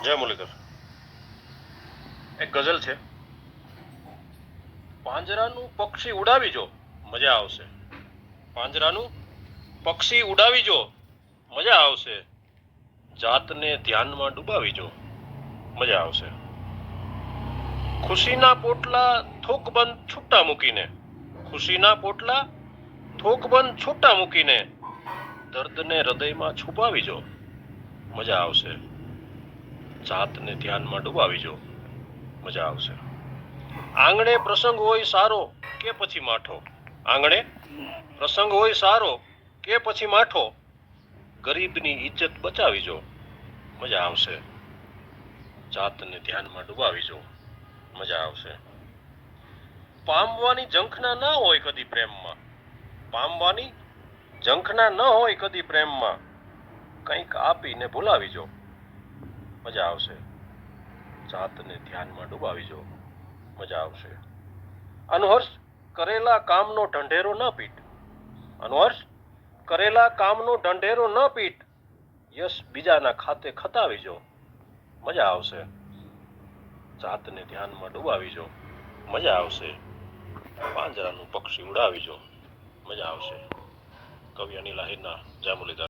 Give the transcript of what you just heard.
જય મુરલીધર. એક ગઝલ છે. પાંજરાનું પક્ષી ઉડાવી જો મજા આવશે. પાંજરાનું પક્ષી ઉડાવી જો મજા આવશે. જાતને ધ્યાનમાં ડૂબાવી જો મજા આવશે. ખુશીના પોટલા થોકબંધ છૂટા મૂકીને, ખુશીના પોટલા થોકબંધ છૂટા મૂકીને દર્દને હૃદયમાં છુપાવી જો મજા આવશે. જાતને ધ્યાનમાં ડૂબાવી જો મજા આવશે. આંગણે પ્રસંગ હોય સારો કે પછી માઠો, આંગણે પ્રસંગ હોય સારો કે પછી માઠો ગરીબની ઇજ્જત બચાવી જો મજા આવશે. જાતને ધ્યાનમાં ડૂબાવી જો મજા આવશે. પામવાની ઝંખના ના હોય કદી પ્રેમમાં, પામવાની ઝંખના ન હોય કદી પ્રેમમાં કંઈક આપીને ભૂલાવી જો મજા આવશે. જાતને ધ્યાનમાં ડૂબાવી જો મજા આવશે. અનહર્ષ કરેલા કામનો ઢંઢેરો ન પીટ, અનહર્ષ કરેલા કામનો ઢંઢેરો ન પીટ યશ બીજાના ખાતે ખતાવી જો મજા આવશે. જાતને ધ્યાનમાં ડૂબાવી જો મજા આવશે. પાંજરાનું પક્ષી ઉડાવી જો મજા આવશે. કવિ અનિલ આહિરના જય મુરલીધર.